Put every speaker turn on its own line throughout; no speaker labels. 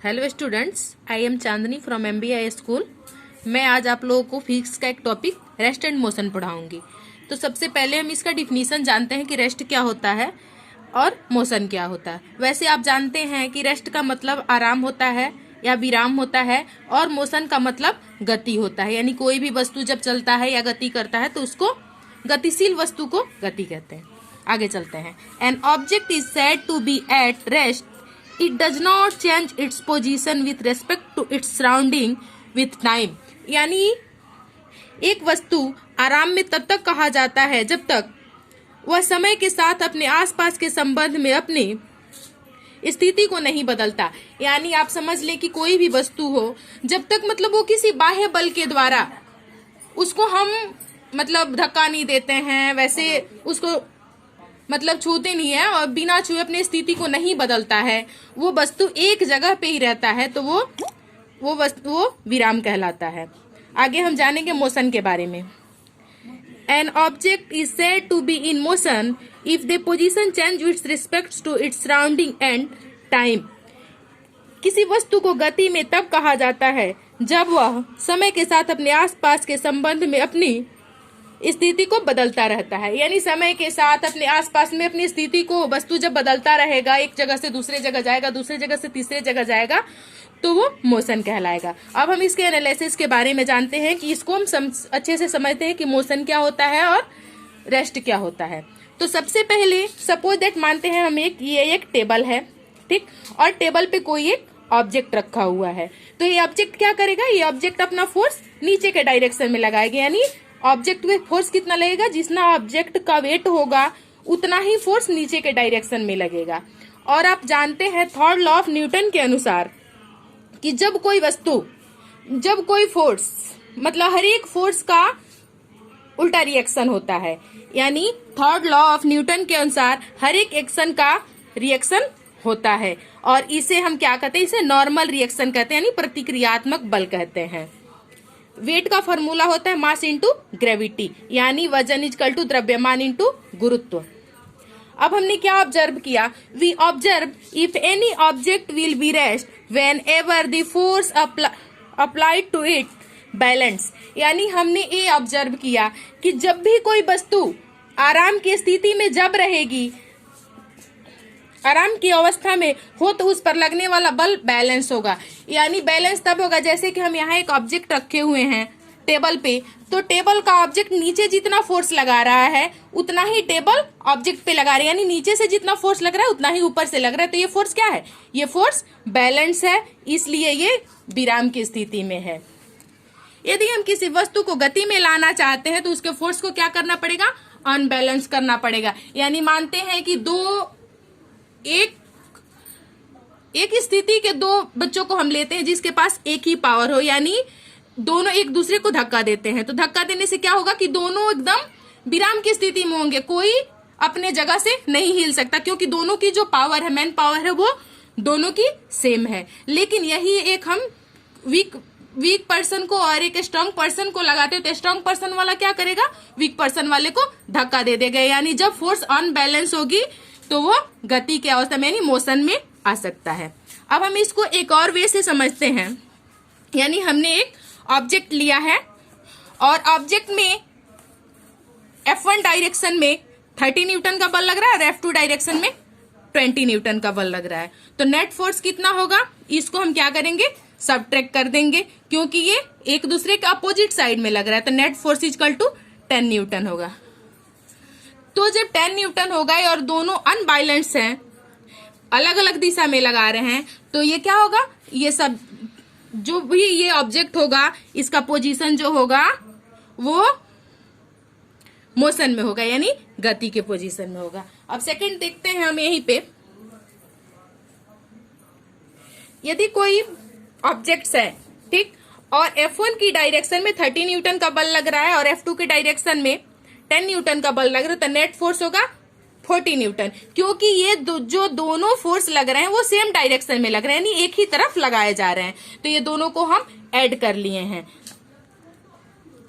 Hello students, I am Chandni from MBI school. मैं आज आप लोगों को फिजिक्स का एक टॉपिक रेस्ट एंड मोशन पढ़ाऊंगी। तो सबसे पहले हम इसका डिफिनीशन जानते हैं कि रेस्ट क्या होता है और मोशन क्या होता है। वैसे आप जानते हैं कि रेस्ट का मतलब आराम होता है या विराम होता है, और मोशन का मतलब गति होता है। यानी कोई भी वस्तु जब चलता है या गति करता है तो उसको गतिशील वस्तु को गति कहते हैं। आगे चलते हैं। An object is said to be at rest, it does not change its position with respect to its surrounding with time. यानी एक वस्तु आराम में तब तक कहा जाता है जब तक वह समय के साथ अपने आसपास के संबंध में अपनी स्थिति को नहीं बदलता। यानी आप समझ लें कि कोई भी वस्तु हो, जब तक मतलब वो किसी बाह्य बल के द्वारा उसको हम मतलब धक्का नहीं देते हैं, वैसे उसको मतलब छूते नहीं है और बिना छुए अपनी स्थिति को नहीं बदलता है, वो वस्तु एक जगह पे ही रहता है, तो वो विराम कहलाता है। आगे हम जानेंगे मोशन के बारे में। An object is said to be in motion if the position change with respect to its surrounding and time. किसी वस्तु को गति में तब कहा जाता है जब वह समय के साथ अपने आसपास के संबंध में अपनी स्थिति को बदलता रहता है। यानी समय के साथ अपने आसपास में अपनी स्थिति को वस्तु जब बदलता रहेगा, एक जगह से दूसरे जगह जाएगा, दूसरे जगह से तीसरे जगह जाएगा, तो वो मोशन कहलाएगा। अब हम इसके एनालिसिस के बारे में जानते हैं कि इसको हम अच्छे से समझते हैं कि मोशन क्या होता है और रेस्ट क्या होता है। तो सबसे पहले सपोज दैट मानते हैं हम ये एक टेबल है, ठीक, और टेबल पे कोई एक ऑब्जेक्ट रखा हुआ है। तो ये ऑब्जेक्ट क्या करेगा, ये ऑब्जेक्ट अपना फोर्स नीचे के डायरेक्शन में लगाएगा। यानी ऑब्जेक्ट पे फोर्स कितना लगेगा, जितना ऑब्जेक्ट का वेट होगा उतना ही फोर्स नीचे के डायरेक्शन में लगेगा। और आप जानते हैं थर्ड लॉ ऑफ न्यूटन के अनुसार कि जब कोई फोर्स मतलब हर एक फोर्स का उल्टा रिएक्शन होता है। यानी थर्ड लॉ ऑफ न्यूटन के अनुसार हर एक एक्शन का रिएक्शन होता है, और इसे हम क्या कहते हैं, इसे नॉर्मल रिएक्शन कहते हैं, यानी प्रतिक्रियात्मक बल कहते हैं। वेट का फॉर्मूला होता है मास इंटू ग्रेविटी, यानी वजन इजकल टू द्रव्यमान इंटू गुरुत्व। अब हमने क्या ऑब्जर्व किया, we observe if any object will be rest whenever the force applied to it balance. यानी हमने ये ऑब्जर्व किया कि जब भी कोई वस्तु आराम की स्थिति में जब रहेगी, आराम की अवस्था में हो, तो उस पर लगने वाला बल बैलेंस होगा। यानी बैलेंस तब होगा जैसे कि हम यहाँ एक ऑब्जेक्ट रखे हुए हैं टेबल पे, तो टेबल का ऑब्जेक्ट नीचे जितना फोर्स लगा रहा है उतना ही टेबल ऑब्जेक्ट पे लगा रहा है। यानी नीचे से जितना फोर्स लग रहा है उतना ही ऊपर से लग रहा है। तो ये फोर्स क्या है, ये फोर्स बैलेंस है, इसलिए ये विराम की स्थिति में है। यदि हम किसी वस्तु को गति में लाना चाहते हैं तो उसके फोर्स को क्या करना पड़ेगा, अनबैलेंस करना पड़ेगा। यानी मानते हैं कि एक स्थिति के दो बच्चों को हम लेते हैं जिसके पास एक ही पावर हो, यानी दोनों एक दूसरे को धक्का देते हैं। तो धक्का देने से क्या होगा कि दोनों एकदम विराम की स्थिति में होंगे, कोई अपने जगह से नहीं हिल सकता, क्योंकि दोनों की जो पावर है, मैन पावर है, वो दोनों की सेम है। लेकिन यही एक हम वीक पर्सन को और एक स्ट्रांग पर्सन को लगाते हो, तो स्ट्रांग पर्सन वाला क्या करेगा, वीक पर्सन वाले को धक्का दे देगा। यानी जब फोर्स अनबैलेंस होगी तो वो गति की अवस्था में यानी मोशन में आ सकता है। अब हम इसको एक और वे से समझते हैं। यानी हमने एक ऑब्जेक्ट लिया है और ऑब्जेक्ट में F1 डायरेक्शन में 30 न्यूटन का बल लग रहा है और F2 डायरेक्शन में 20 न्यूटन का बल लग रहा है। तो नेट फोर्स कितना होगा, इसको हम क्या करेंगे, सबट्रैक्ट कर देंगे, क्योंकि ये एक दूसरे के अपोजिट साइड में लग रहा है। तो net force equal to 10 newton होगा। तो जब 10 न्यूटन होगा और दोनों अनबैलेंस हैं, अलग अलग दिशा में लगा रहे हैं, तो ये क्या होगा, ये सब जो भी ये ऑब्जेक्ट होगा इसका पोजीशन जो होगा वो मोशन में होगा, यानी गति के पोजीशन में होगा। अब सेकंड देखते हैं हम यहीं पे। यदि कोई ऑब्जेक्ट्स है, ठीक, और F1 की डायरेक्शन में 30 न्यूटन का बल लग रहा है और F2 की डायरेक्शन में 10 न्यूटन का बल लग रहा है, तो नेट फोर्स होगा 40 न्यूटन, क्योंकि ये जो दोनों फोर्स लग रहे हैं वो सेम डायरेक्शन में लग रहे हैं, यानी एक ही तरफ लगाए जा रहे हैं। तो ये दोनों को हम ऐड कर लिए हैं,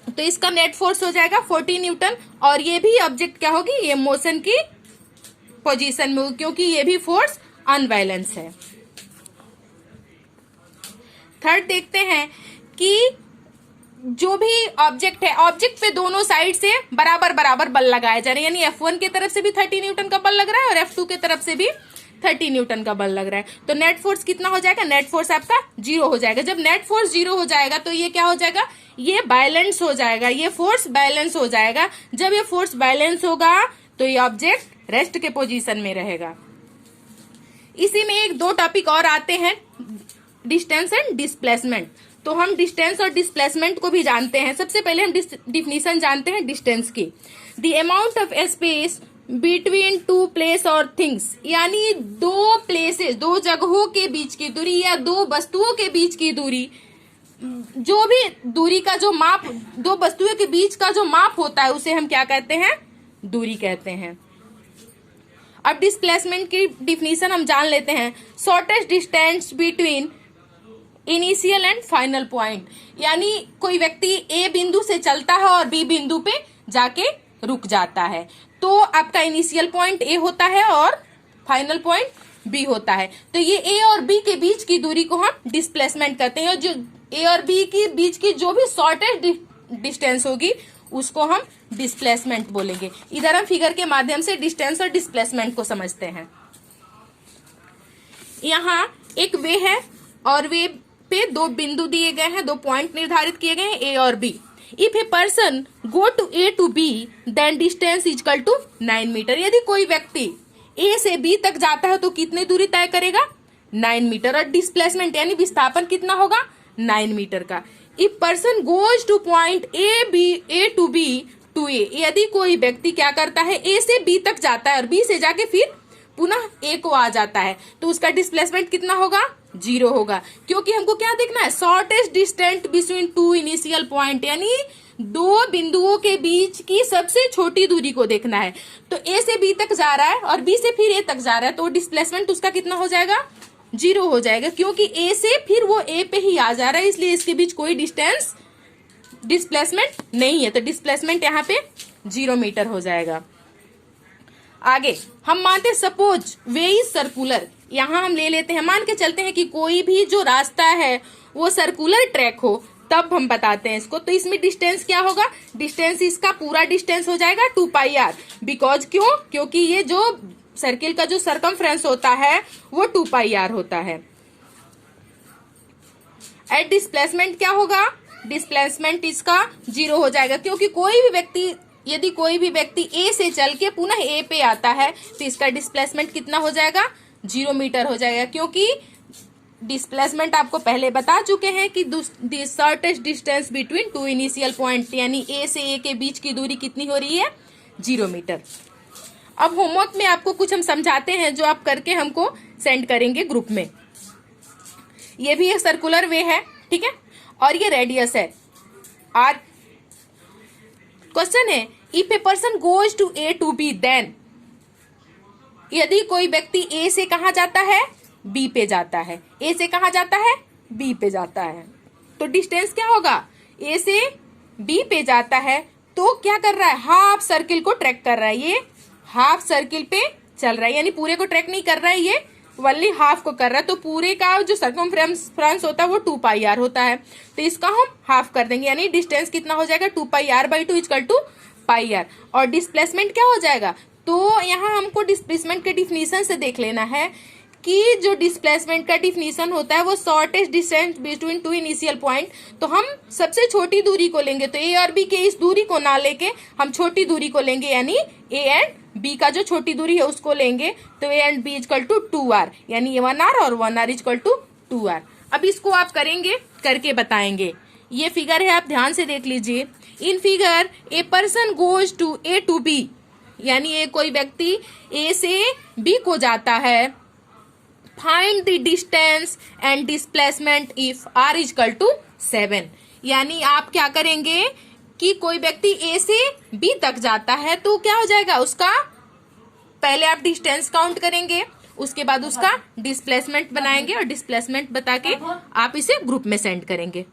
तो इसका नेट फोर्स हो जाएगा 40 न्यूटन। और ये भी ऑब्जेक्ट क्या होगी, ये मोशन की पोजीशन में होगी, क्योंकि ये भी फोर्स अनबैलेंस है। थर्ड देखते हैं कि जो भी ऑब्जेक्ट है, ऑब्जेक्ट पे दोनों साइड से बराबर बराबर बल लगाए जा रहे हैं, यानी F1 की तरफ से भी 30 न्यूटन का बल लग रहा है और F2 की तरफ से भी 30 न्यूटन का बल लग रहा है। तो नेट फोर्स कितना हो जाएगा? नेट फोर्स आपका 0 हो जाएगा। जब नेट फोर्स 0 हो जाएगा तो ये क्या हो जाएगा? ये बैलेंस हो जाएगा, ये फोर्स बैलेंस हो जाएगा। जब ये फोर्स बैलेंस होगा तो ये ऑब्जेक्ट रेस्ट के पोजीशन में रहेगा। इसी में एक दो टॉपिक और आते हैं, डिस्टेंस एंड डिस्प्लेसमेंट। तो हम डिस्टेंस और डिस्प्लेसमेंट को भी जानते हैं। सबसे पहले हम डिफिनीशन जानते हैं डिस्टेंस की। The amount of space between two place और थिंग्स, यानी दो प्लेसेस, दो जगहों के बीच की दूरी या दो वस्तुओं के बीच की दूरी, जो भी दूरी का जो माप, दो वस्तुओं के बीच का जो माप होता है उसे हम क्या कहते हैं? दूरी कहते हैं। अब डिस्प्लेसमेंट की डिफिनीशन हम जान लेते हैं। Shortest distance between initial and final point, यानी कोई व्यक्ति ए बिंदु से चलता है और बी बिंदु पे जाके रुक जाता है, तो आपका इनिशियल पॉइंट ए होता है और फाइनल पॉइंट बी होता है। तो ये ए और बी के बीच की दूरी को हम डिस्प्लेसमेंट कहते हैं, और जो ए और बी के बीच की जो भी शॉर्टेस्ट डिस्टेंस होगी उसको हम डिस्प्लेसमेंट बोलेंगे। इधर हम फिगर के माध्यम से डिस्टेंस और डिस्प्लेसमेंट को समझते हैं। यहाँ एक वे है और वे पे दो बिंदु दिए गए हैं, दो पॉइंट निर्धारित किए गए हैं, ए और B. If a person go to A to B then distance equal to 9 metre. यदि कोई व्यक्ति ए से बी तक जाता है तो कितनी दूरी तय करेगा? 9 मीटर। और डिस्प्लेसमेंट यानी विस्थापन कितना होगा? 9 मीटर का। If person goes to point A to B to A, यदि कोई व्यक्ति क्या करता है? ए से बी तक जाता है और बी से जाके फिर पुनः ए को आ जाता है, तो उसका डिस्प्लेसमेंट कितना होगा? 0 होगा, क्योंकि हमको क्या देखना है? Shortest distance between two initial point, यानी दो बिंदुओं के बीच की सबसे छोटी दूरी को देखना है। तो ए से बी तक जा रहा है और बी से फिर ए तक जा रहा है, तो डिस्प्लेसमेंट उसका कितना हो जाएगा? 0 हो जाएगा, क्योंकि ए से फिर वो ए पे ही आ जा रहा है, इसलिए इसके बीच कोई डिस्प्लेसमेंट नहीं है। तो डिस्प्लेसमेंट यहाँ पे 0 मीटर हो जाएगा। आगे हम मानते हैं सपोज वे इज सर्कुलर, यहाँ हम ले लेते हैं, मान के चलते हैं कि कोई भी जो रास्ता है वो सर्कुलर ट्रैक हो, तब हम बताते हैं इसको। तो इसमें डिस्टेंस क्या होगा? डिस्टेंस इसका पूरा डिस्टेंस हो जाएगा 2πr। बिकॉज क्यों? क्योंकि ये जो सर्किल का जो सरकमफ्रेंस होता है वो 2πr होता है। एट डिस्प्लेसमेंट क्या होगा? डिस्प्लेसमेंट इसका 0 हो जाएगा, क्योंकि यदि कोई भी व्यक्ति ए से चल के पुनः ए पे आता है तो इसका डिस्प्लेसमेंट कितना हो जाएगा? 0 मीटर हो जाएगा, क्योंकि डिस्प्लेसमेंट आपको पहले बता चुके हैं कि shortest distance between two initial point, यानी ए से ए के बीच की दूरी कितनी हो रही है? 0 मीटर। अब होमवर्क में आपको कुछ हम समझाते हैं जो आप करके हमको सेंड करेंगे ग्रुप में। ये भी एक सर्कुलर वे है, ठीक है, और ये रेडियस है आर। क्वेश्चन है if a person goes to A to B then, यदि कोई व्यक्ति ए से कहा जाता है? बी पे जाता है। ए से कहा जाता है? बी पे जाता है, तो डिस्टेंस क्या होगा? ए से बी पे जाता है तो क्या कर रहा है? हाफ सर्किल को ट्रैक कर रहा है, ये हाफ सर्किल पे चल रहा है, यानी पूरे को ट्रैक नहीं कर रहा है, ये वनली हाफ को कर रहा है। तो पूरे का जो सर्कमफ्रेंस होता है वो 2πr होता है, तो इसका हम हाफ कर देंगे, यानी डिस्टेंस कितना हो जाएगा? 2πr/2 equal to πr। और डिस्प्लेसमेंट क्या हो जाएगा? तो यहाँ हमको डिस्प्लेसमेंट के डिफिनीशन से देख लेना है कि जो डिस्प्लेसमेंट का डिफिनीशन होता है वो shortest distance between two initial point. तो हम सबसे छोटी दूरी को लेंगे, तो ए और बी के इस दूरी को ना लेके हम छोटी दूरी को लेंगे, यानी ए एंड बी का जो छोटी दूरी है उसको लेंगे। तो A and B equal to 2r, यानी ये 1r और 1r इक्वल टू 2r। अब इसको आप करेंगे, करके बताएंगे। ये फिगर है, आप ध्यान से देख लीजिए। In figure a person goes to A to B, यानी ये कोई व्यक्ति ए से बी को जाता है। Find the distance and displacement if r equal to 7, यानी आप क्या करेंगे कि कोई व्यक्ति ए से बी तक जाता है तो क्या हो जाएगा? उसका पहले आप डिस्टेंस काउंट करेंगे, उसके बाद उसका डिस्प्लेसमेंट बनाएंगे और डिस्प्लेसमेंट बता के आप इसे ग्रुप में सेंड करेंगे।